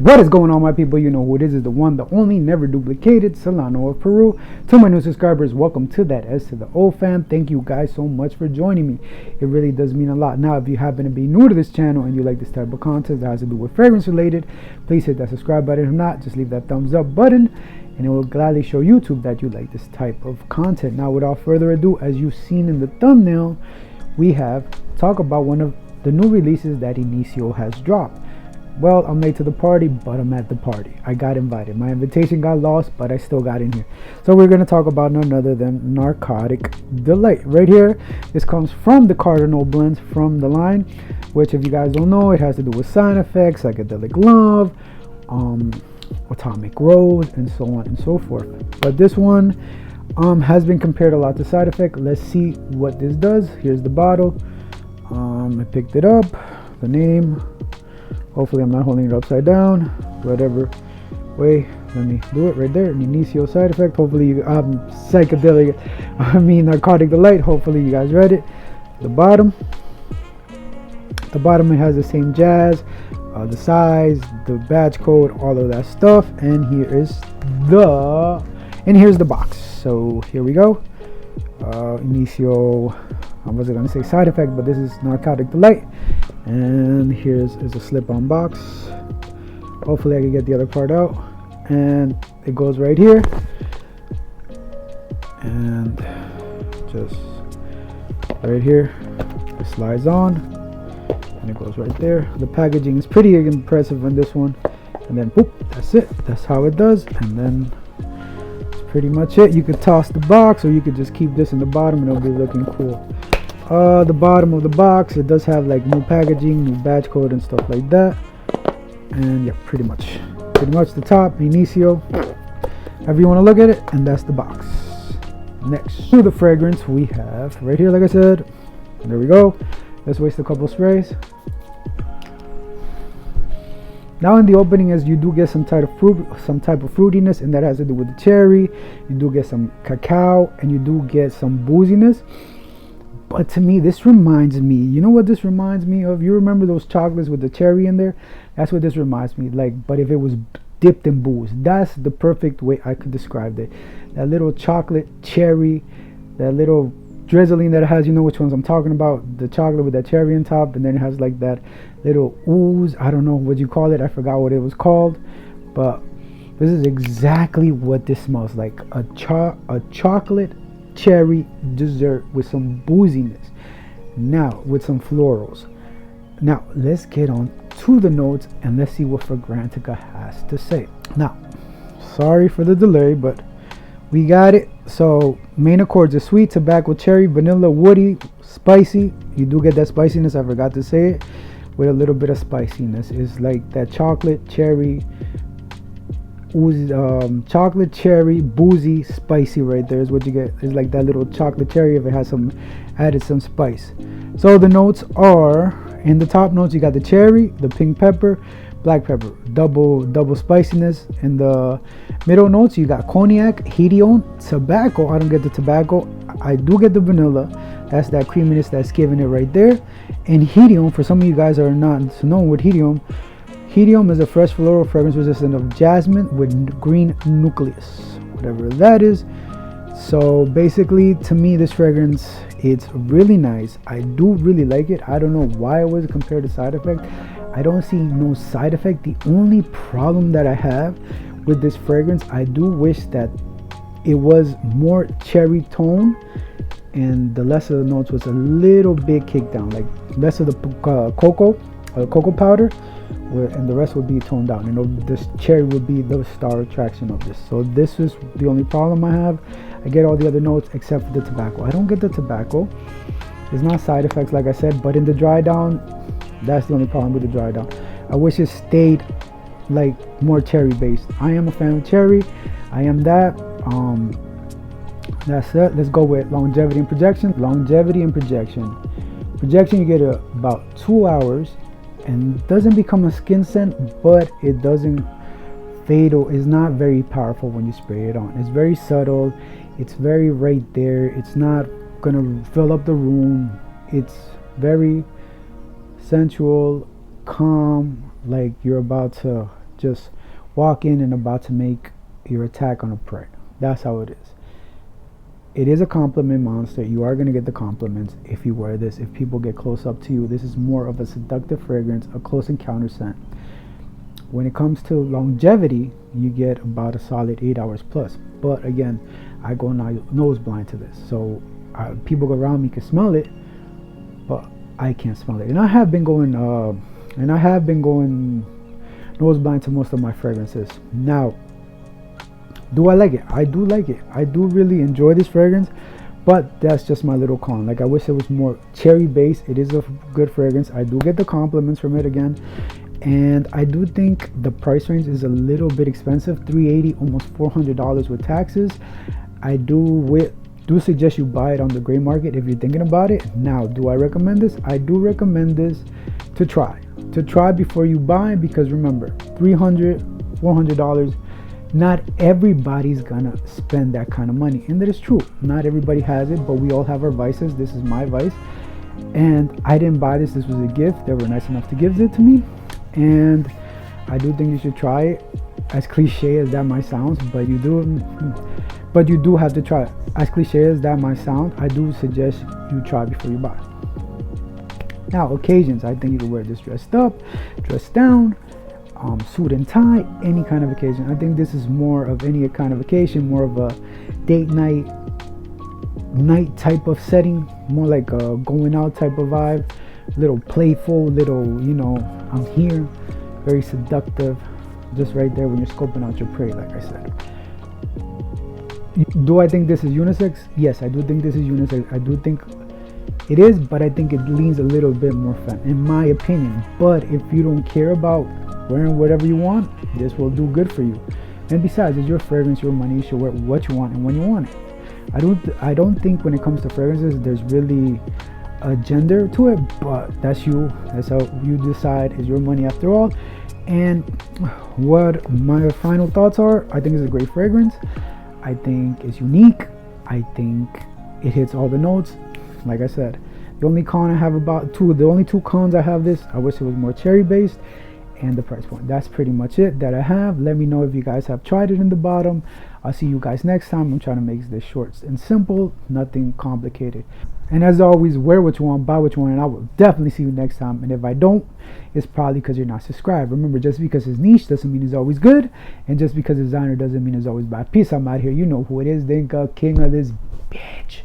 What is going on, my people? You know who it is the one, the only, never duplicated Solano of Peru. To my new subscribers, welcome to that S to the O fam. Thank you guys so much for joining me. It really does mean a lot. Now, if you happen to be new to this channel and you like this type of content that has to do with fragrance related, please hit that subscribe button. If not, just leave that thumbs up button and it will gladly show YouTube that you like this type of content. Now, without further ado, as you've seen in the thumbnail, we have talk about one of the new releases that Initio has dropped. Well, I'm late to the party, but I'm at the party. I got invited. My invitation got lost, but I still got in here. So we're going to talk about none other than Narcotic Delight. Right here, this comes from the Cardinal blends from the line, which if you guys don't know, it has to do with side effects, psychedelic love, atomic rose, and so on and so forth. But this one has been compared a lot to side effect. Let's see what this does. Here's the bottle. I picked it up. The name. Hopefully I'm not holding it upside down. Whatever way, let me do it right there. Initio side effect. Hopefully you psychedelic, Narcotic Delight. Hopefully you guys read it. The bottom it has the same jazz, the size, the batch code, all of that stuff. And here's the box. So here we go. Initio, I wasn't gonna say side effect, but this is Narcotic Delight. And here's a slip-on box. Hopefully I can get the other part out. And it goes right here. And just right here, it slides on. And it goes right there. The packaging is pretty impressive on this one. And then boop, that's it. That's how it does. And then that's pretty much it. You could toss the box, or you could just keep this in the bottom and it'll be looking cool. The bottom of the box, it does have like new packaging, new batch code and stuff like that. And yeah, pretty much the top, Initio, however you want to look at it. And that's the box. Next to the fragrance, we have right here, like I said, there we go. Let's waste a couple sprays. Now in the opening, as you do get some type of fruitiness, and that has to do with the cherry. You do get some cacao, and you do get some booziness. But to me, this reminds me, you know what this reminds me of? You remember those chocolates with the cherry in there? That's what this reminds me like, but if it was dipped in booze. That's the perfect way I could describe it. That little chocolate cherry, that little drizzling that it has, you know which ones I'm talking about. The chocolate with that cherry on top, and then it has like that little ooze. I don't know what you call it. I forgot what it was called. But this is exactly what this smells like. A chocolate cherry dessert with some booziness, now with some florals. Now let's get on to the notes and let's see what Fragrantica has to say. Now, sorry for the delay, but we got it. So main accords are sweet, tobacco, cherry, vanilla, woody, spicy. You do get that spiciness, I forgot to say it, with a little bit of spiciness. It's like that chocolate cherry, chocolate cherry, boozy, spicy right there is what you get. It's like that little chocolate cherry if it has some added some spice. So the notes are, in the top notes you got the cherry, the pink pepper, black pepper, double spiciness. In the middle notes you got cognac, hedione, tobacco. I don't get the tobacco, I do get the vanilla. That's that creaminess that's giving it right there. And hedione, for some of you guys that are not known with hedione, hedione is a fresh floral fragrance resistant of jasmine with green nucleus, whatever that is. So basically, to me, this fragrance, it's really nice. I do really like it. I don't know why it was compared to side effect. I don't see no side effect. The only problem that I have with this fragrance, I do wish that it was more cherry tone and the less of the notes was a little bit kicked down, like less of the cocoa powder, and the rest would be toned down. You know, this cherry would be the star attraction of this. So this is the only problem I have. I get all the other notes except for the tobacco. I don't get the tobacco. It's not side effects, like I said, but in the dry down, that's the only problem with the dry down. I wish it stayed like more cherry based. I am a fan of cherry. I am that. That's it. Let's go with longevity and projection. Longevity and projection. Projection, you get about 2 hours. And doesn't become a skin scent, but it doesn't fade, or is not very powerful when you spray it on. It's very subtle, it's very right there, it's not gonna fill up the room. It's very sensual, calm, like you're about to just walk in and about to make your attack on a prey. That's how it is. It is a compliment monster. You are going to get the compliments if you wear this. If people get close up to you, this is more of a seductive fragrance, a close encounter scent. When it comes to longevity, you get about a solid 8 hours plus. But again, I go nose blind to this, so people around me can smell it, but I can't smell it. And I have been going nose blind to most of my fragrances. Now, do I like it? I do like it. I do really enjoy this fragrance, but that's just my little con. Like, I wish it was more cherry based. It is a good fragrance. I do get the compliments from it again, and I do think the price range is a little bit expensive. $380, almost $400 with taxes. I do suggest you buy it on the gray market if you're thinking about it. Now, do I recommend this? I do recommend this to try before you buy, because remember, $300, $400, not everybody's gonna spend that kind of money. And that is true, not everybody has it, but we all have our vices. This is my vice, and I didn't buy this. This was a gift. They were nice enough to give it to me, and I do think you should try it. As cliche as that might sound, but you do have to try it. As cliche as that might sound, I do suggest you try before you buy. Now, occasions, I think you can wear this dressed up, dressed down, suit and tie, any kind of occasion. I think this is more of any kind of occasion, more of a date night type of setting, more like a going out type of vibe, little playful, little, I'm here, very seductive, just right there when you're scoping out your prey, like I said. Do I think this is unisex? Yes, I do think this is unisex. I do think it is, but I think it leans a little bit more femme, in my opinion. But if you don't care about wearing whatever you want, this will do good for you. And besides, it's your fragrance, your money. You should wear what you want and when you want it. I don't think when it comes to fragrances there's really a gender to it, but that's you. That's how you decide. It's your money after all. And what my final thoughts are, I think it's a great fragrance. I think it's unique. I think it hits all the notes. Like I said, the only two cons I have this, I wish it was more cherry based, and the price point. That's pretty much it that I have. Let me know if you guys have tried it in the bottom. I'll see you guys next time. I'm trying to make this short and simple, nothing complicated. And as always, wear what you want, buy what you want, and I will definitely see you next time. And if I don't, it's probably because you're not subscribed. Remember, just because it's niche doesn't mean it's always good, and just because it's designer doesn't mean it's always bad. Peace, I'm out here. You know who it is. Dinka, king of this bitch.